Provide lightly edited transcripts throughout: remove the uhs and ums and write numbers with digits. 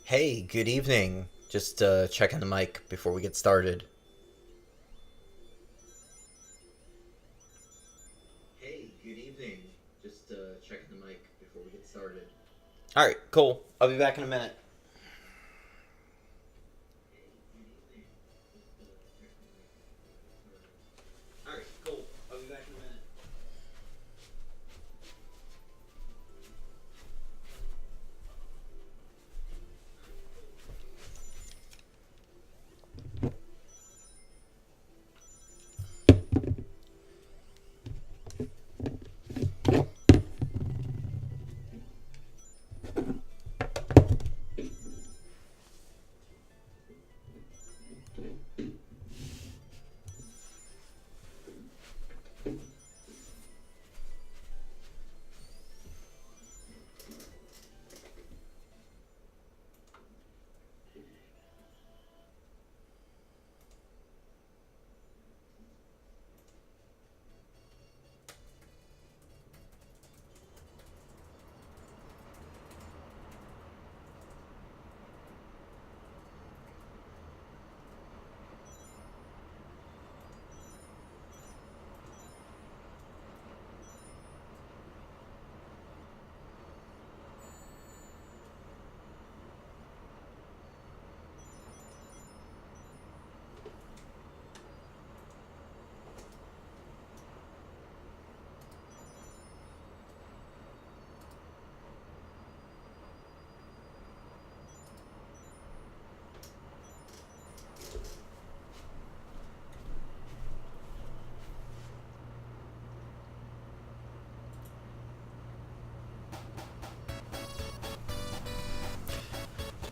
Hey, good evening. Just checking the mic before we get started. Hey, good evening. Just checking the mic before we get started. All right, cool. I'll be back in a minute. All right, cool. I'll be back in a minute.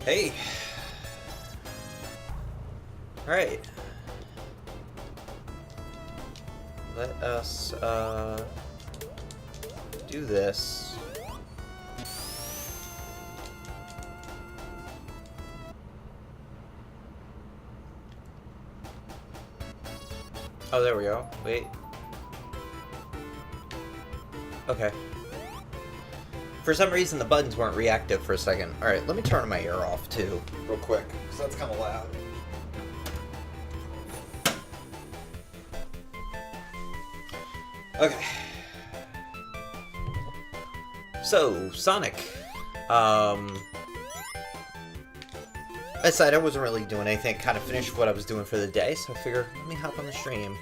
Hey. All right. Let us do this. Oh, there we go. Wait. Okay. For some reason, the buttons weren't reactive for a second. Alright, let me turn my ear off, too, real quick, because that's kind of loud. Okay. So, Sonic. I decided I wasn't really doing anything. Kind of finished what I was doing for the day, so I figured, let me hop on the stream.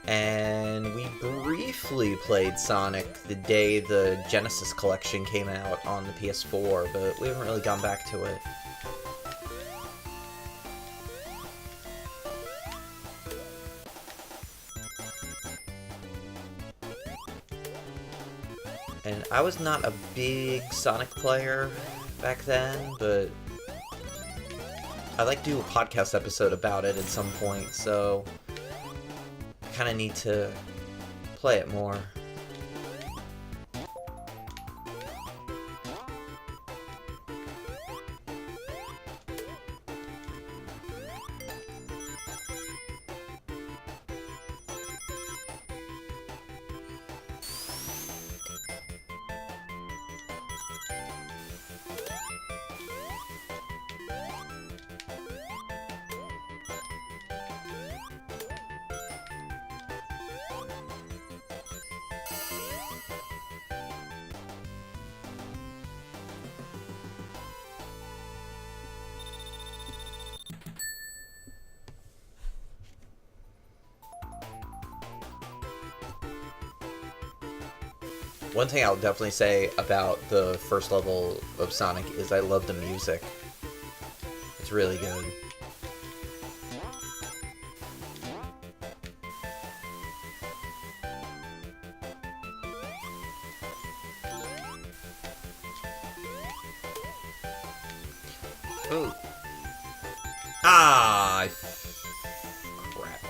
And we briefly played Sonic the day the Genesis collection came out on the PS4, but we haven't really gone back to it. And I was not a big Sonic player back then, but I'd like to do a podcast episode about it at some point, so kind of need to play it more. One thing I'll definitely say about the first level of Sonic is I love the music. It's really good. Ooh. Ah! Crap.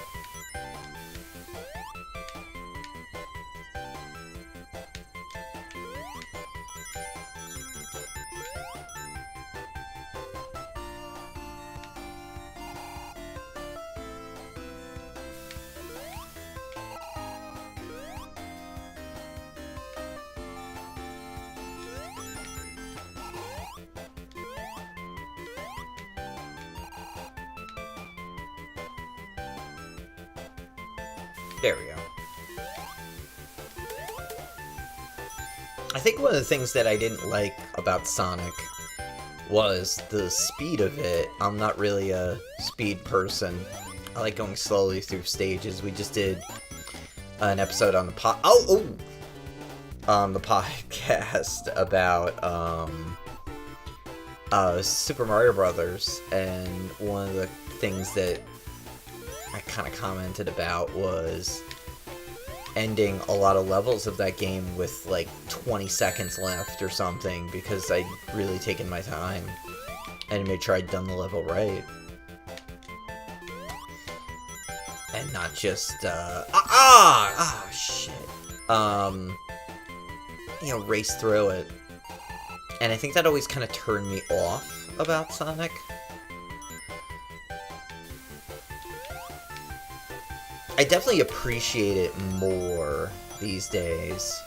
There we go. I think one of the things that I didn't like about Sonic was the speed of it. I'm not really a speed person. I like going slowly through stages. We just did an episode on the on the podcast about Super Mario Brothers, and one of the things that I kind of commented about was ending a lot of levels of that game with like 20 seconds left or something, because I'd really taken my time and made sure I'd done the level right. And not just, shit. You know, race through it. And I think that always kind of turned me off about Sonic. I definitely appreciate it more these days.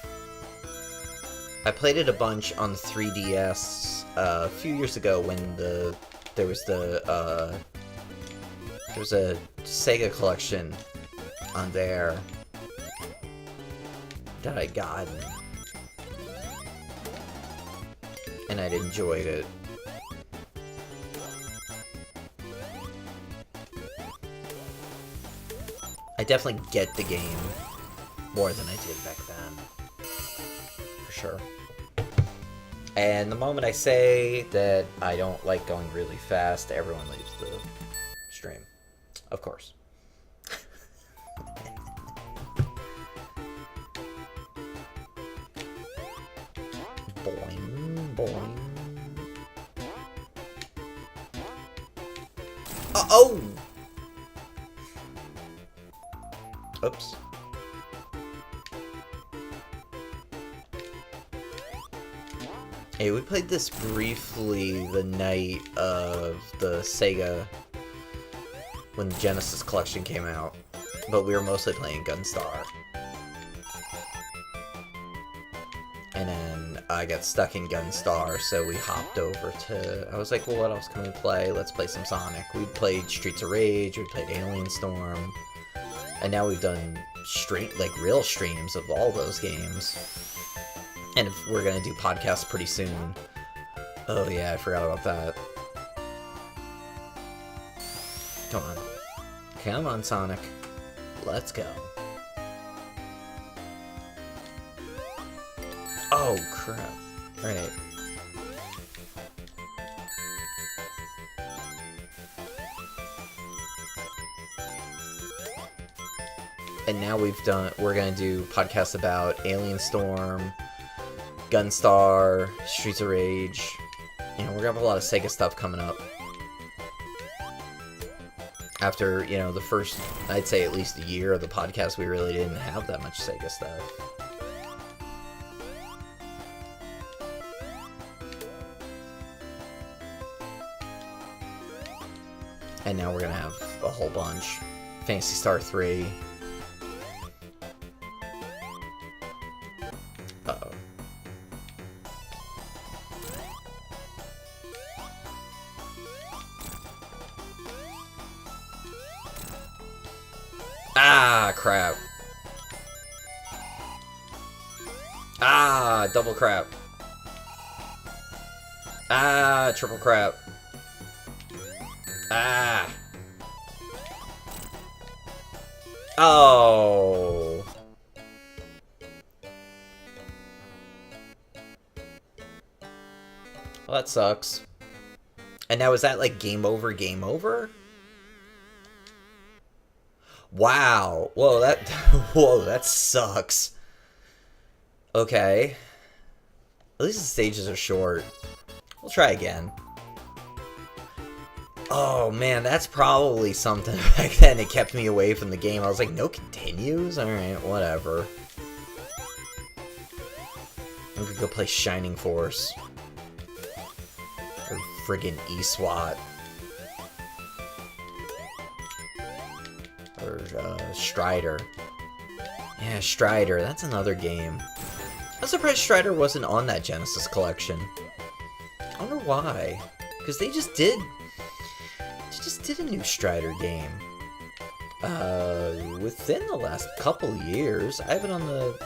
I played it a bunch on the 3DS a few years ago when there was a Sega collection on there that I got, and I'd enjoyed it. I definitely get the game more than I did back then, for sure. And the moment I say that I don't like going really fast, everyone leaves the stream. Of course. Boing, boing. Oh! Oops. Hey, we played this briefly the night of the Sega, when the Genesis collection came out, but we were mostly playing Gunstar. And then I got stuck in Gunstar, so we hopped over to... I was like, well, what else can we play? Let's play some Sonic. We played Streets of Rage, we played Alien Storm, and now we've done real streams of all those games. And if we're gonna do podcasts pretty soon. Oh yeah, I forgot about that. Come on. Come on, Sonic. Let's go. Oh, crap. Alright. And now we're gonna do podcasts about Alien Storm, Gunstar, Streets of Rage. You know, we're gonna have a lot of Sega stuff coming up. After, you know, the first, I'd say at least a year of the podcast, we really didn't have that much Sega stuff. And now we're gonna have a whole bunch. Phantasy Star 3. Uh-oh. Ah, crap. Ah, double crap. Ah, triple crap. Ah. Oh. Well, that sucks. And now is that like game over, game over? Wow. Whoa, that sucks. Okay. At least the stages are short. We'll try again. Oh man, that's probably something back then that kept me away from the game. I was like, no continues? Alright, whatever. I'm gonna go play Shining Force. Or friggin' E-SWAT. Or, Strider. Yeah, Strider. That's another game. I'm surprised Strider wasn't on that Genesis collection. I wonder why. Because they just did a new Strider game. Within the last couple years. I have it on the...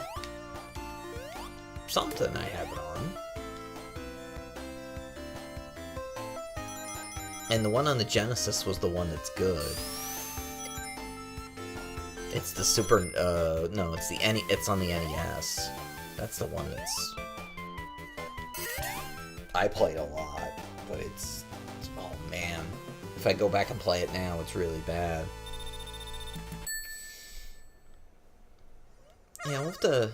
something I have it on. And the one on the Genesis was the one that's good. It's the Super... no, it's the it's on the NES. That's the one that's... I played a lot, but it's... oh, man. If I go back and play it now, it's really bad. Yeah, we'll have to...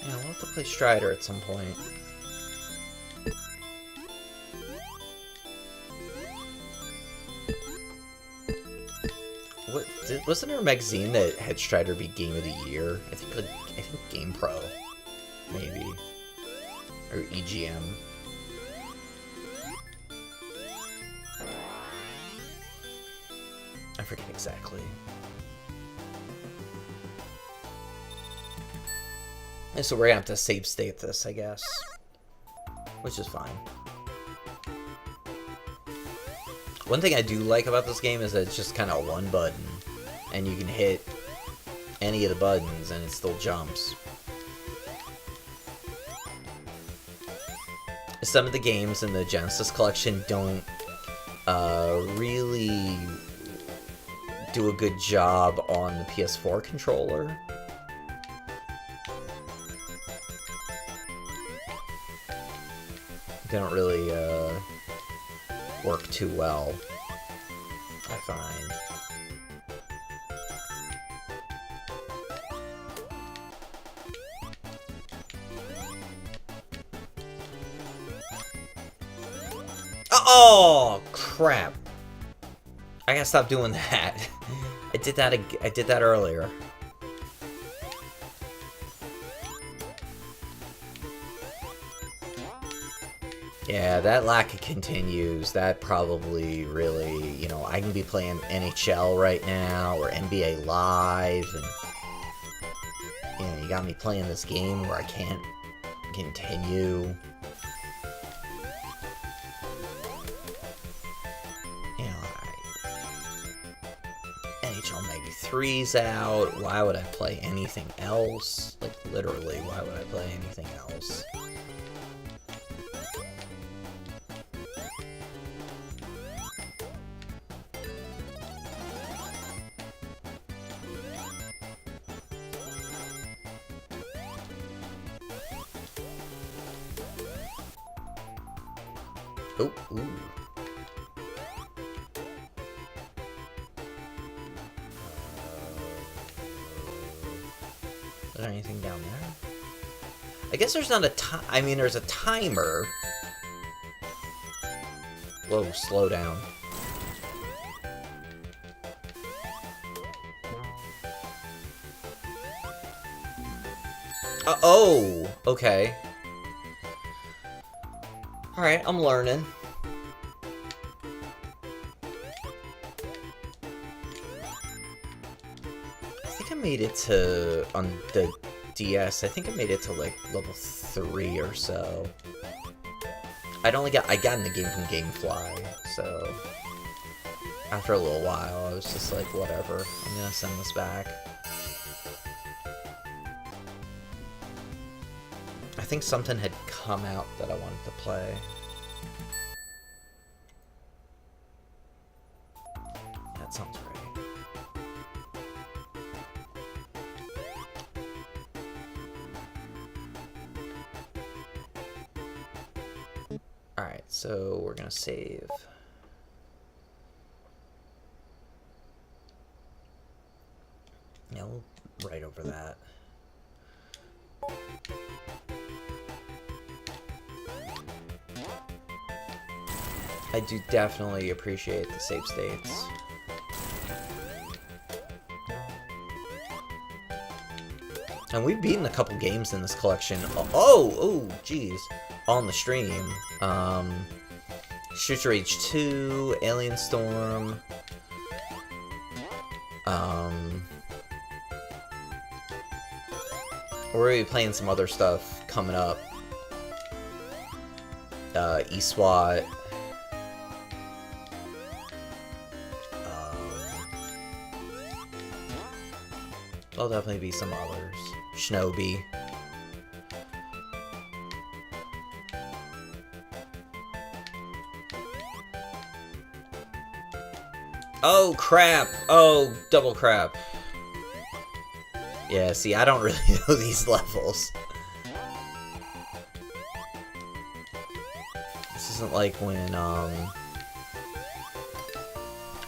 yeah, we'll have to play Strider at some point. Wasn't there a magazine that had Strider be Game of the Year? I think Game Pro, maybe, or EGM. I forget exactly. And so we're gonna have to save state this, I guess, which is fine. One thing I do like about this game is that it's just kind of one button, and you can hit any of the buttons and it still jumps. Some of the games in the Genesis collection don't really do a good job on the PS4 controller. They don't really work too well, I find. Oh, crap. I gotta stop doing that. I did that earlier. Yeah, that lack of continues. That probably really, you know, I can be playing NHL right now or NBA Live, and you know, you got me playing this game where I can't continue. You know, NHL Mega 3's out. Why would I play anything else? Like, literally, why would I play anything else? Oh, ooh. Is there anything down there? I guess there's not a time. I mean, there's a timer. Whoa, slow down. Oh, okay. Alright, I'm learning. I think I made it to, on the DS, I think I made it to like level 3 or so. I got in the game from GameFly, so after a little while I was just like, whatever, I'm gonna send this back. I think something had come out that I wanted to play. That sounds right. Alright, so we're gonna save. Yeah, we'll write over that. I do definitely appreciate the save states. And we've beaten a couple games in this collection. Oh, geez. On the stream. Shooter Age 2, Alien Storm. We're gonna be playing some other stuff coming up. eSWAT. There'll definitely be some others. Shinobi. Oh, crap! Oh, double crap. Yeah, see, I don't really know these levels. This isn't like when, I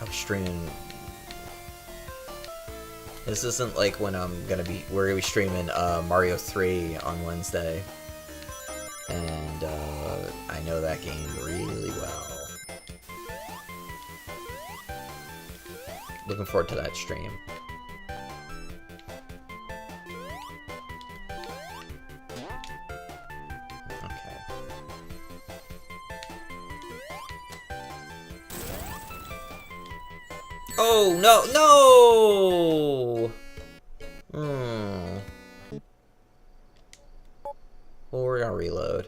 was streaming... This isn't like when we're gonna be streaming, Mario 3 on Wednesday. And, I know that game really well. Looking forward to that stream. Okay. Oh, no! No! Well, we're gonna reload.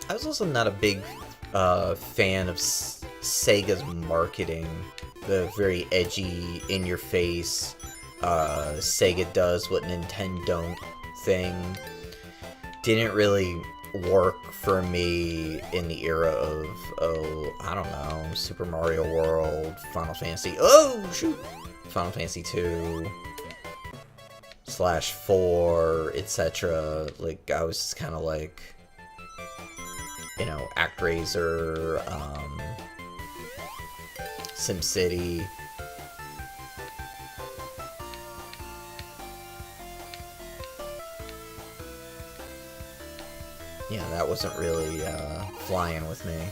I was also not a big fan of Sega's marketing. The very edgy, in-your-face, Sega does what Nintendo don't thing. Didn't really work for me in the era of, I don't know, Super Mario World, Final Fantasy... Oh, shoot! Final Fantasy 2... /4, etc. Like, I was just kind of like... You know, ActRaiser, SimCity. Yeah, that wasn't really flying with me.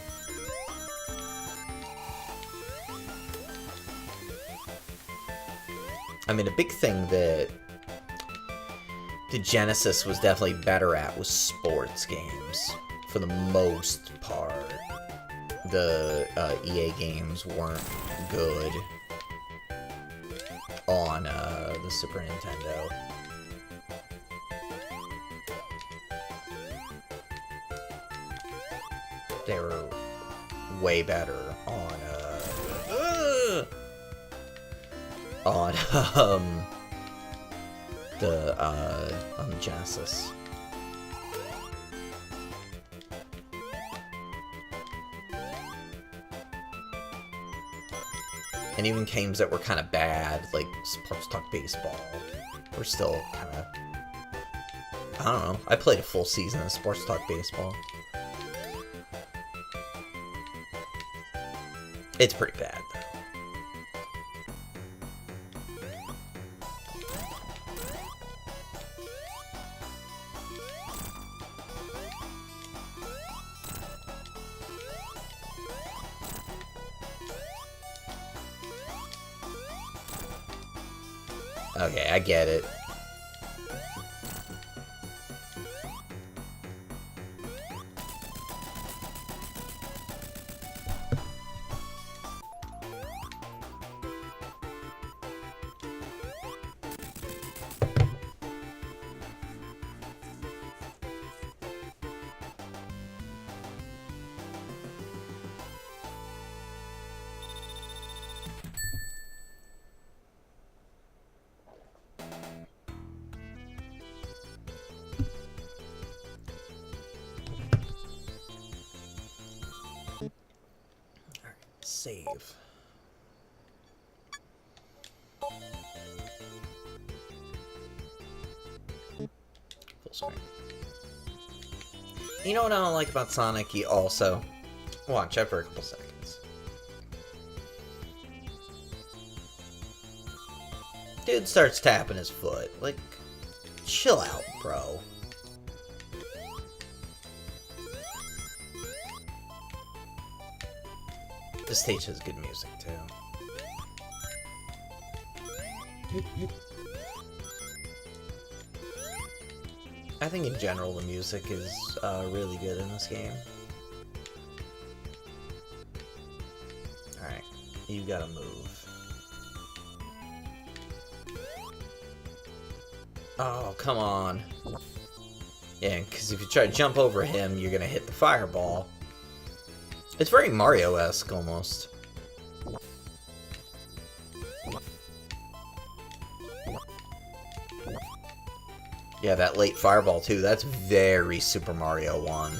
I mean, a big thing that the Genesis was definitely better at was sports games. For the most part, the EA games weren't good on the Super Nintendo. They were way better on the Genesis. And even games that were kind of bad, like Sports Talk Baseball, were still kind of... I don't know. I played a full season of Sports Talk Baseball. It's pretty bad, though. Okay, I get it. Save. Full screen. You know what I don't like about Sonic? He also... Watch out for a couple seconds. Dude starts tapping his foot. Like, chill out, bro. This stage has good music, too. I think in general the music is really good in this game. Alright, you gotta move. Oh, come on. Yeah, because if you try to jump over him, you're gonna hit the fireball. It's very Mario-esque, almost. Yeah, that late fireball, too. That's very Super Mario 1.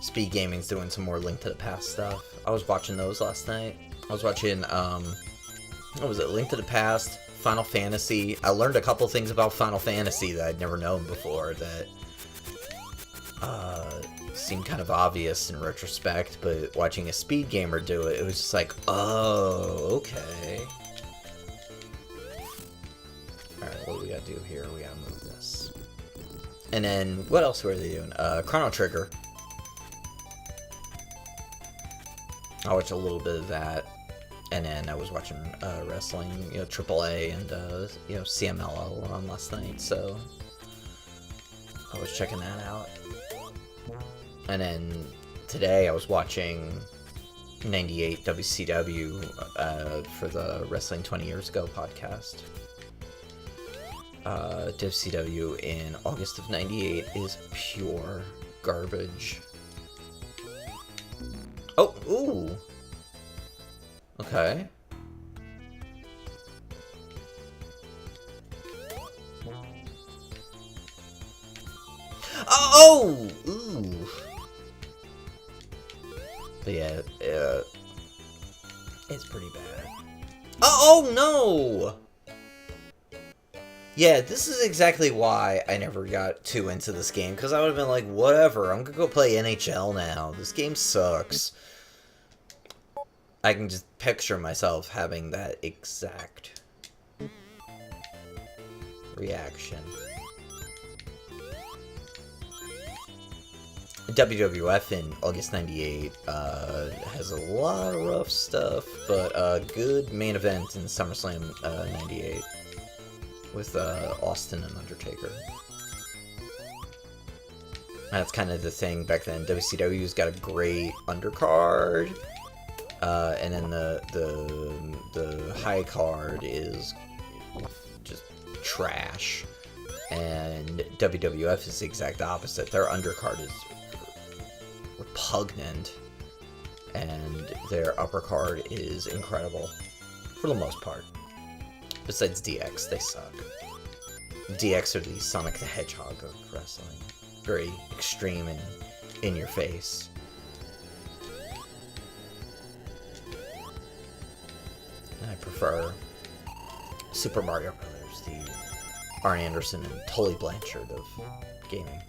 Speed Gaming's doing some more Link to the Past stuff. I was watching those last night. I was watching, what was it? Link to the Past, Final Fantasy. I learned a couple things about Final Fantasy that I'd never known before that seemed kind of obvious in retrospect, but watching a speed gamer do it, it was just like, oh, okay. Alright, what do we gotta do here? We gotta move this. And then, what else were they doing? Chrono Trigger. I watched a little bit of that, and then I was watching wrestling, you know, AAA and, you know, CMLL were on last night, so I was checking that out. And then today I was watching 98 WCW for the Wrestling 20 Years Ago podcast. WCW in August of 98 is pure garbage. Oh, ooh. Okay. Oh! Ooh. But yeah, it's pretty bad. Oh, no! Yeah, this is exactly why I never got too into this game, because I would have been like, whatever, I'm gonna go play NHL now. This game sucks. I can just picture myself having that exact reaction. WWF in August 98 has a lot of rough stuff, but a good main event in SummerSlam 98 with Austin and Undertaker. That's kind of the thing back then. WCW's got a great undercard, and then the high card is just trash. And WWF is the exact opposite. Their undercard is repugnant, and their upper card is incredible for the most part. Besides DX, they suck. DX are the Sonic the Hedgehog of wrestling. Very extreme and in your face. And I prefer Super Mario Brothers, the Arn Anderson and Tully Blanchard of gaming.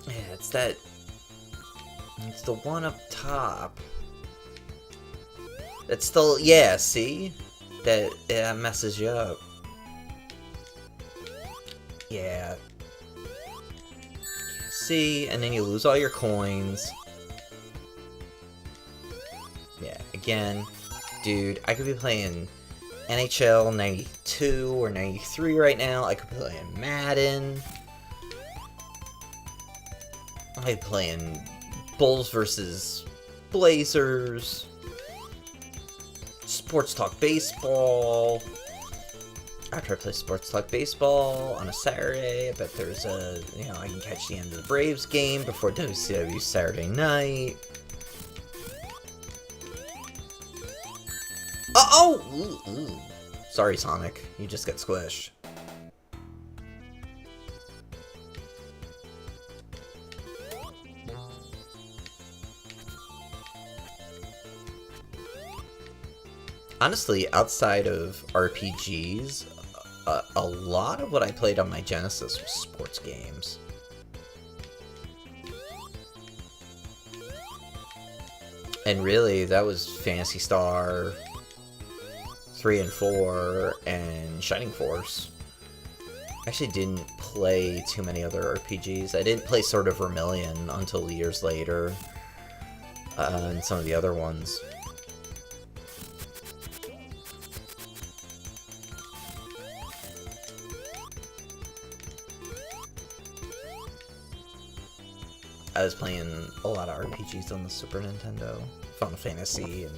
Yeah, it's the one up top. It's still, yeah, see? That messes you up. Yeah. See, and then you lose all your coins. Yeah, again, dude, I could be playing NHL 92 or 93 right now. I could be playing Madden. I playing Bulls versus Blazers, Sports Talk Baseball. After I play Sports Talk Baseball on a Saturday, I bet there's a, I can catch the end of the Braves game before WCW Saturday night. Oh! Ooh. Sorry, Sonic. You just got squished. Honestly, outside of RPGs, a lot of what I played on my Genesis was sports games. And really, that was Phantasy Star 3 and 4 and Shining Force. I actually didn't play too many other RPGs. I didn't play Sword of Vermilion until years later, and some of the other ones. I was playing a lot of RPGs on the Super Nintendo. Final Fantasy and...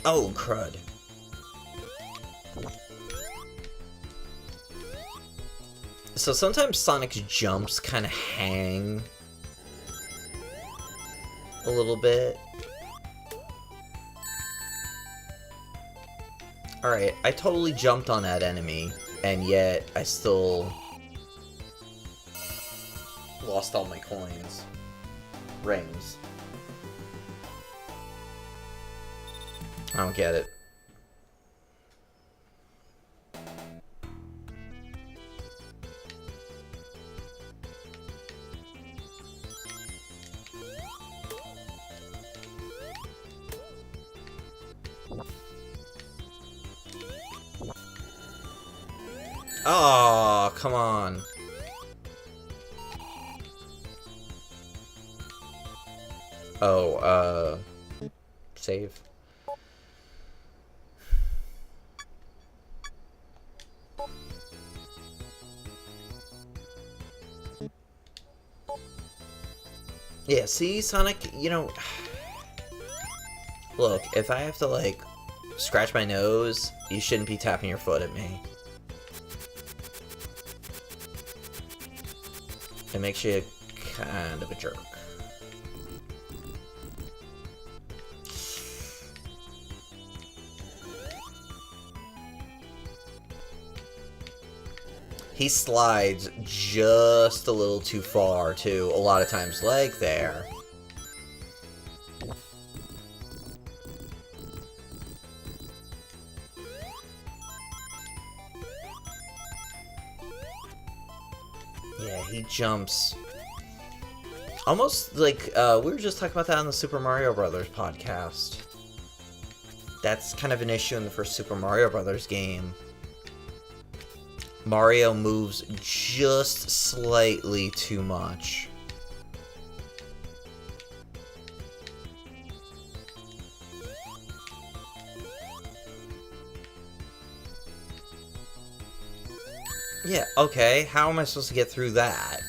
Oh, crud. So sometimes Sonic's jumps kind of hang a little bit. Alright, I totally jumped on that enemy, and yet I still lost all my coins. Rings. I don't get it. Oh, come on. Oh, save. Yeah, see, Sonic, look, if I have to, like, scratch my nose, you shouldn't be tapping your foot at me. It makes you kind of a jerk. He slides just a little too far, too, a lot of times, like there. Yeah, he jumps almost like, we were just talking about that on the Super Mario Brothers podcast. That's kind of an issue in the first Super Mario Brothers game. Mario moves just slightly too much. Yeah, okay, how am I supposed to get through that?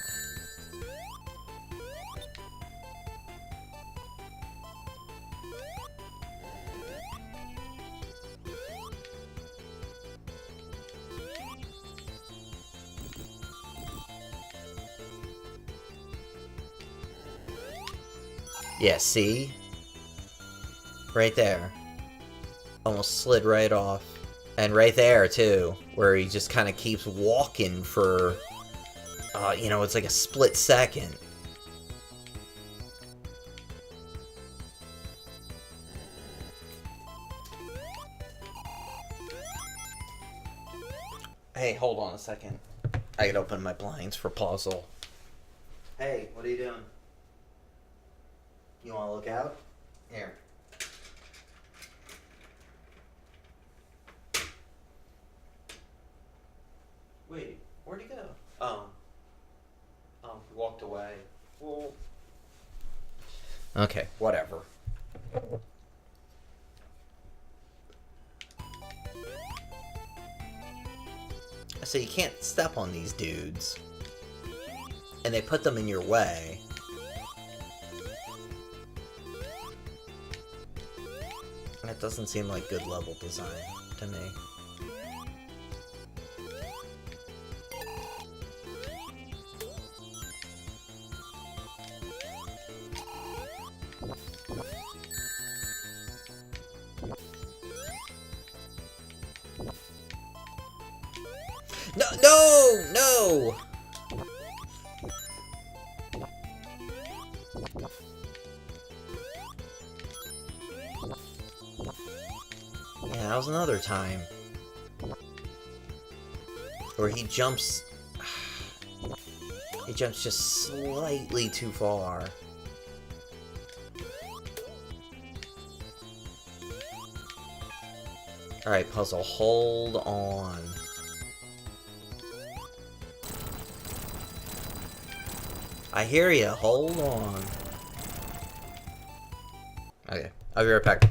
Yeah, see? Right there. Almost slid right off. And right there, too, where he just kind of keeps walking for, it's like a split second. Hey, hold on a second. I gotta open my blinds for puzzle. Hey, what are you doing? You wanna look out? Here. Wait, where'd he go? Oh, he walked away. Well... Okay, whatever. So you can't step on these dudes. and they put them in your way. That doesn't seem like good level design to me. No, no, no! Yeah, that was another time where he jumps just slightly too far. Alright, puzzle, hold on. I hear ya, hold on. Okay, I'll be right back.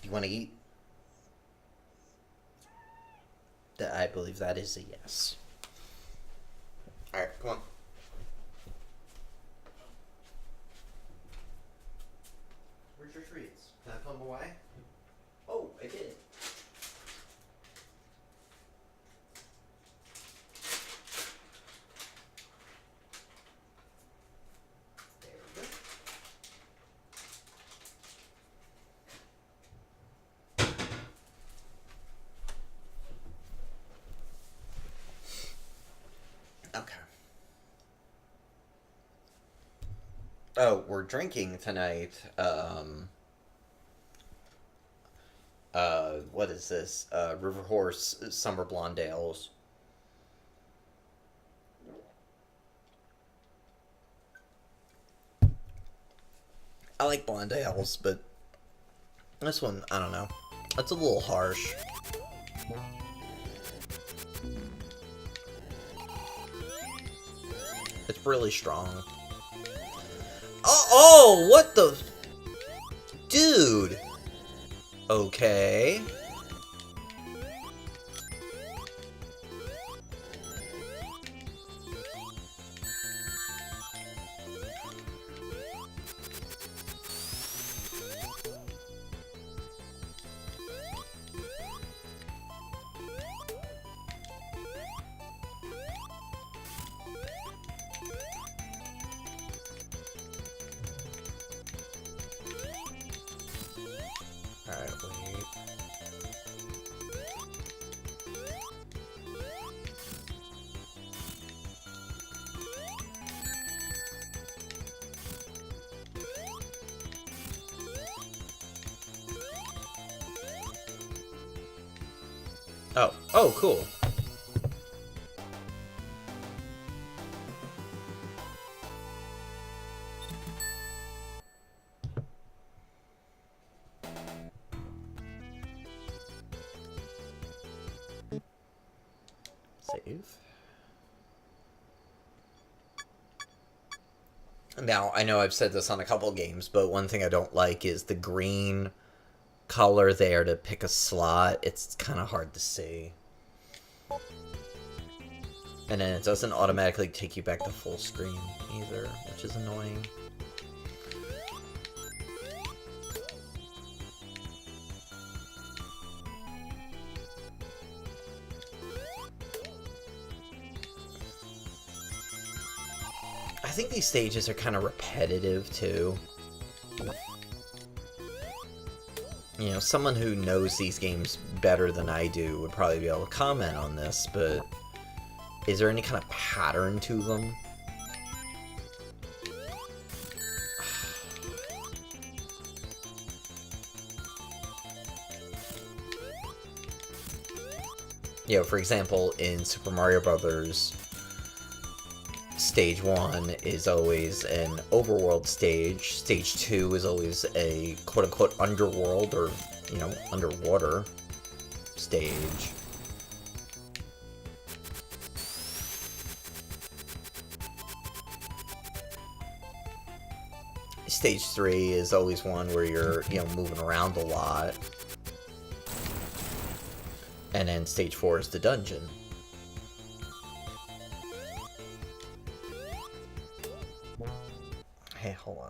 You wanna eat? I believe that is a yes. Alright, come on. Where's your treats? Can I put them away? Oh, I did. There we go. Okay. Oh, we're drinking tonight. What is this? River Horse Summer Blonde Ales. I like blonde ales, but this one, I don't know. It's a little harsh. It's really strong. Oh, what the... Dude! Okay. Alright, wait. Oh. Oh, cool. Save. Now, I know I've said this on a couple games, but one thing I don't like is the green color there to pick a slot. It's kind of hard to see. And then it doesn't automatically take you back to full screen either, which is annoying. I think these stages are kind of repetitive, too. You know, someone who knows these games better than I do would probably be able to comment on this, but is there any kind of pattern to them? You know, for example, in Super Mario Brothers, Stage 1 is always an overworld stage. Stage 2 is always a quote-unquote underworld or, you know, underwater stage. Stage 3 is always one where you're, you know, moving around a lot. And then Stage 4 is the dungeon.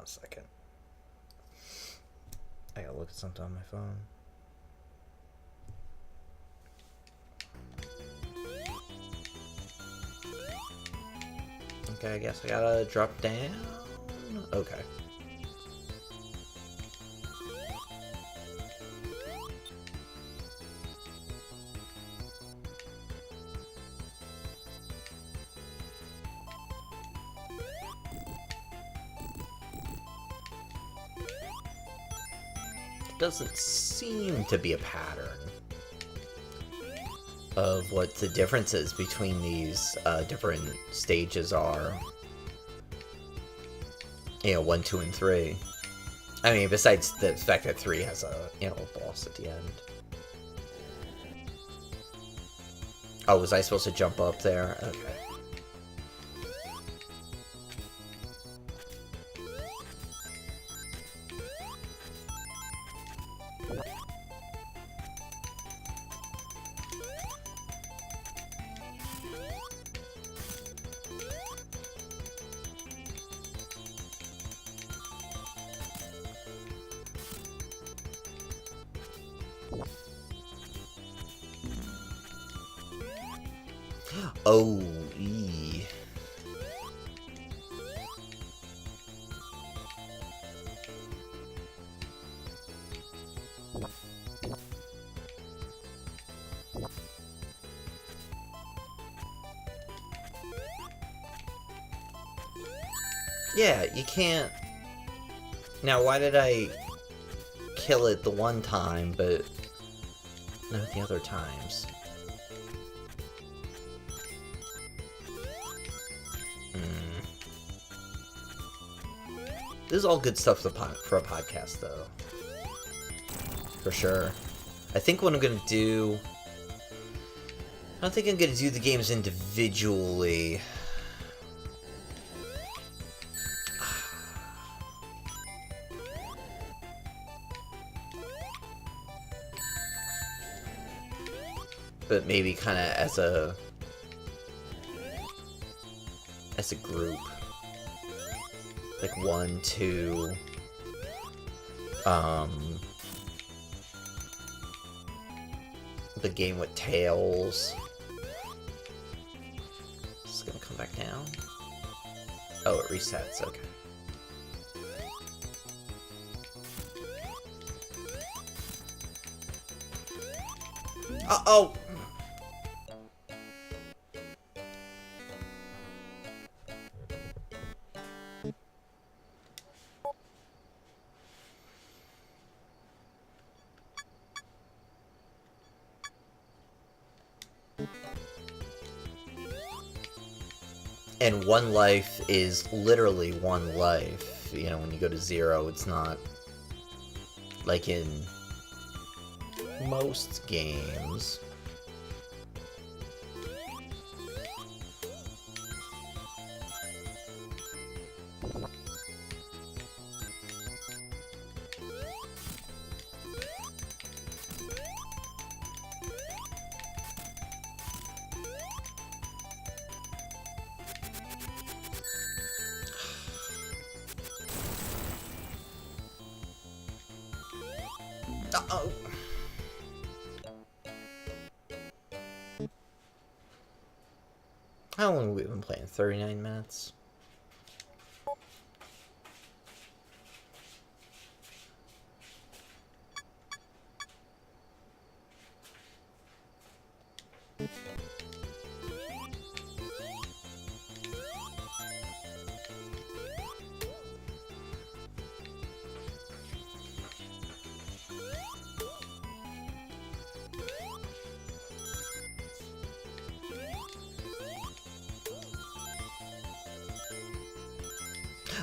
second. I gotta look at something on my phone. Okay, I guess I gotta drop down. Okay. Doesn't seem to be a pattern of what the differences between these different stages are. You know, 1, 2, and 3. I mean, besides the fact that 3 has a, you know, a boss at the end. Oh, was I supposed to jump up there? Okay. Oh, ee. Yeah, you can't... Now, why did I kill it the one time, but not the other times? This is all good stuff for a podcast, though. For sure. I think what I'm gonna do... I don't think I'm gonna do the games individually. But maybe kind of as a group. Like 1, 2, the game with Tails. This is gonna come back down. Oh, it resets, okay. Uh-oh! And 1 life is literally 1 life. You know, when you go to 0, it's not like in most games. Uh-oh. How long have we been playing? 39 minutes?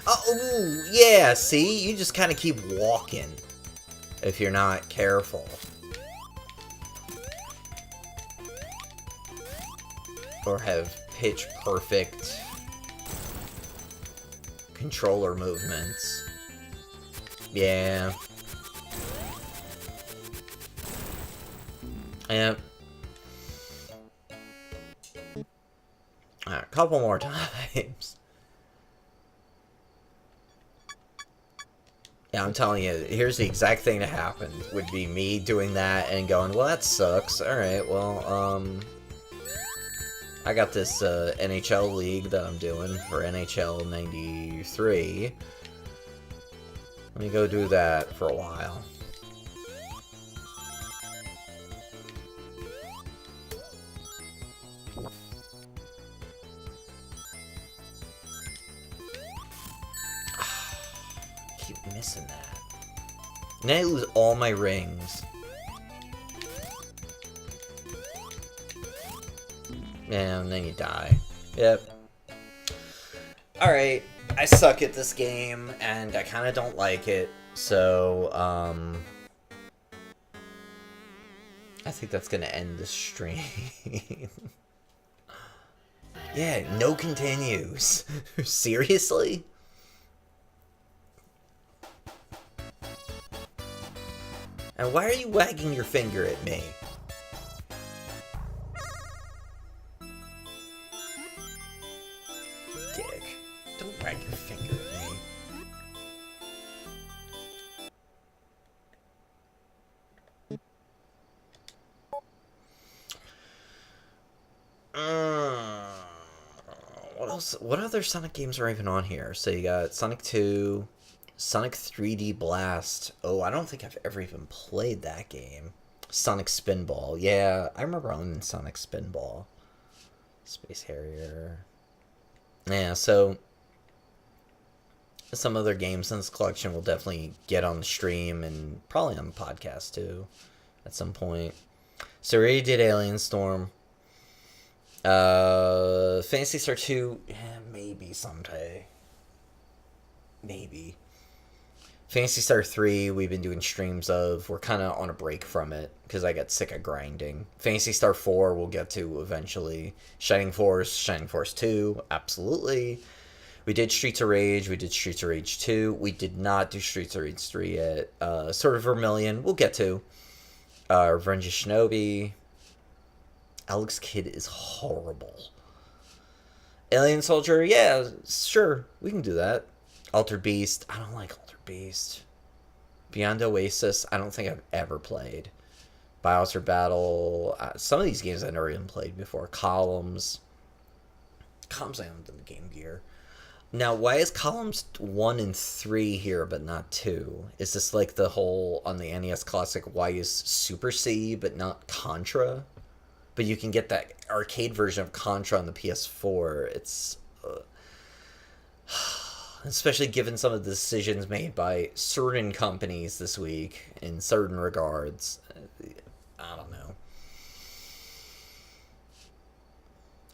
Oh, yeah, see? You just kind of keep walking if you're not careful. Or have pitch-perfect controller movements. Yeah. Yep. Alright, a couple more times. Yeah, I'm telling you, here's the exact thing that happened. Would be me doing that and going, well, that sucks. Alright, well, I got this NHL league that I'm doing for NHL 93. Let me go do that for a while. Keep missing that. And then I lose all my rings. And then you die. Yep. Alright, I suck at this game, and I kind of don't like it, so, I think that's gonna end the stream. Yeah, no continues. Seriously? And why are you wagging your finger at me? Dick. Don't wag your finger at me. What else? What other Sonic games are even on here? So you got Sonic 2, Sonic 3D Blast. Oh, I don't think I've ever even played that game. Sonic Spinball. Yeah, I remember owning Sonic Spinball. Space Harrier. Yeah, so some other games in this collection will definitely get on the stream and probably on the podcast too at some point. So we already did Alien Storm. Phantasy Star 2, maybe someday. Maybe. Phantasy Star 3, we've been doing streams of. We're kind of on a break from it because I got sick of grinding. Phantasy Star 4, we'll get to eventually. Shining Force 2, absolutely. We did Streets of Rage, we did Streets of Rage 2. We did not do Streets of Rage 3 yet. Sword of Vermilion, we'll get to. Revenge of Shinobi. Alex Kidd is horrible. Alien Soldier, yeah, sure, we can do that. Altered Beast, I don't like Altered Beast. Beyond Oasis, I don't think I've ever played. Biohazard Battle, some of these games I've never even played before. Columns I owned in the Game Gear. Now, why is Columns 1 and 3 here but not 2? Is this like the whole, on the NES Classic, why is Super C but not Contra? But you can get that arcade version of Contra on the PS4. It's... especially given some of the decisions made by certain companies this week in certain regards. I don't know.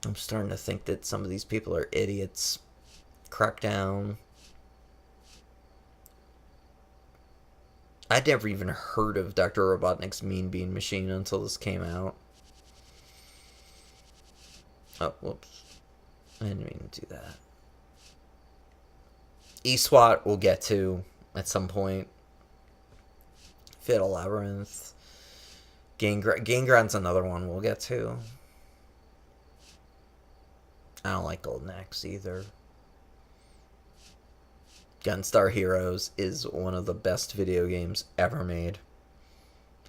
I'm starting to think that some of these people are idiots. Crackdown. I'd never even heard of Dr. Robotnik's Mean Bean Machine until this came out. Oh, whoops. I didn't mean to do that. eSWAT we'll get to at some point. Fatal Labyrinth. Gangrand's another one we'll get to. I don't like Golden Axe either. Gunstar Heroes is one of the best video games ever made.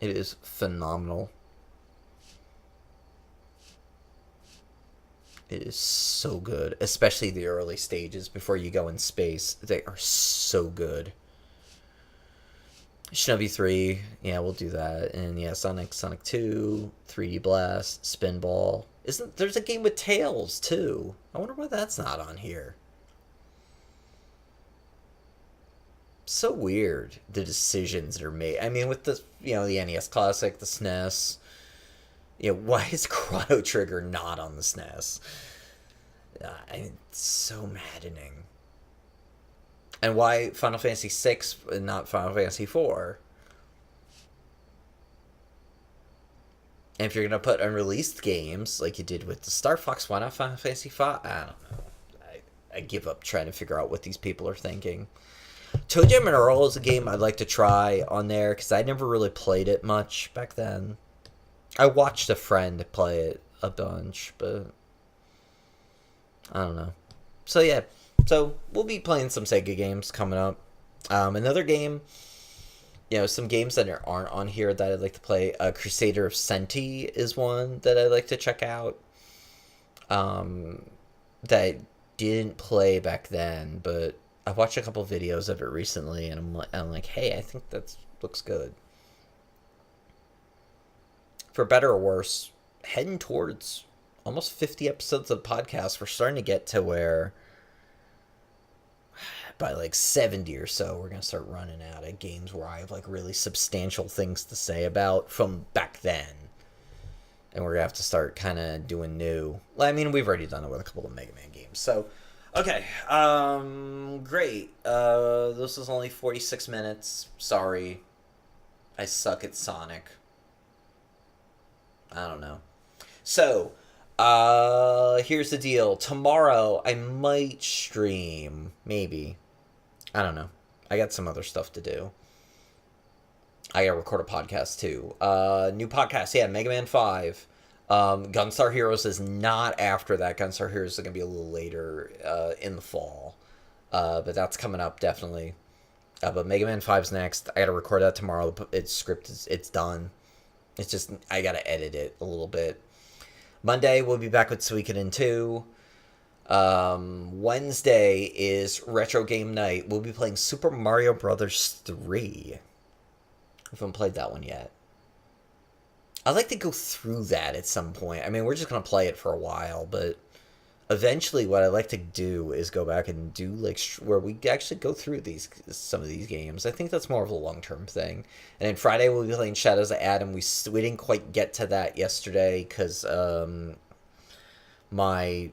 It is phenomenal. It is so good, especially the early stages before you go in space. They are so good. Shinobi 3, yeah, we'll do that. And yeah, Sonic 2, 3D Blast, Spinball. There's a game with Tails too? I wonder why that's not on here. So weird, the decisions that are made. I mean, with the, the NES Classic, the SNES. Why is Chrono Trigger not on the SNES? It's so maddening. And why Final Fantasy VI and not Final Fantasy IV? And if you're going to put unreleased games, like you did with the Star Fox, why not Final Fantasy V? I don't know. I give up trying to figure out what these people are thinking. Toe Jam and Earl is a game I'd like to try on there, because I never really played it much back then. I watched a friend play it a bunch, but I don't know. So yeah, so we'll be playing some Sega games coming up. Another game, some games that aren't on here that I'd like to play. Crusader of Senti is one that I'd like to check out. That I didn't play back then, but I watched a couple videos of it recently, and I'm like, hey, I think that looks good. For better or worse, heading towards almost 50 episodes of the podcast, we're starting to get to where by like 70 or so, we're going to start running out of games where I have like really substantial things to say about from back then. And we're going to have to start kind of doing new. Well, I mean, we've already done it with a couple of Mega Man games. So, okay. Great. This is only 46 minutes. Sorry. I suck at Sonic. I don't know. So, here's the deal. Tomorrow, I might stream. Maybe. I don't know. I got some other stuff to do. I gotta record a podcast, too. New podcast, yeah, Mega Man 5. Gunstar Heroes is not after that. Gunstar Heroes is gonna be a little later, in the fall. But that's coming up, definitely. But Mega Man 5's next. I gotta record that tomorrow. It's script, it's done. It's just, I gotta edit it a little bit. Monday, we'll be back with Suikoden 2. Wednesday is Retro Game Night. We'll be playing Super Mario Brothers 3. I haven't played that one yet. I'd like to go through that at some point. I mean, we're just going to play it for a while, but eventually what I'd like to do is go back and do, like, where we actually go through some of these games. I think that's more of a long-term thing. And then Friday we'll be playing Shadows of Adam. We didn't quite get to that yesterday because my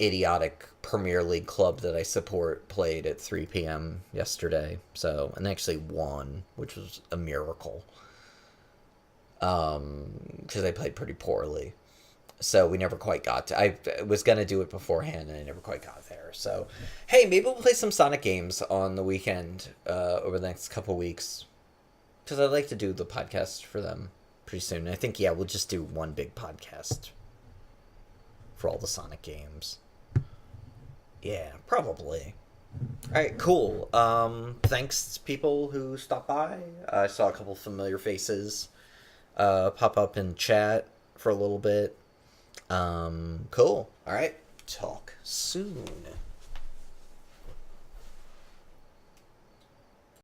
idiotic Premier League club that I support played at 3 p.m. yesterday. So, and they actually won, which was a miracle. Because they played pretty poorly. So we never quite got to... I was going to do it beforehand, and I never quite got there. So, hey, maybe we'll play some Sonic games on the weekend over the next couple weeks. Because I'd like to do the podcast for them pretty soon. I think, yeah, we'll just do one big podcast for all the Sonic games. Yeah, probably. Alright, cool. Thanks to people who stopped by. I saw a couple familiar faces pop up in chat for a little bit. Cool. Alright, talk soon.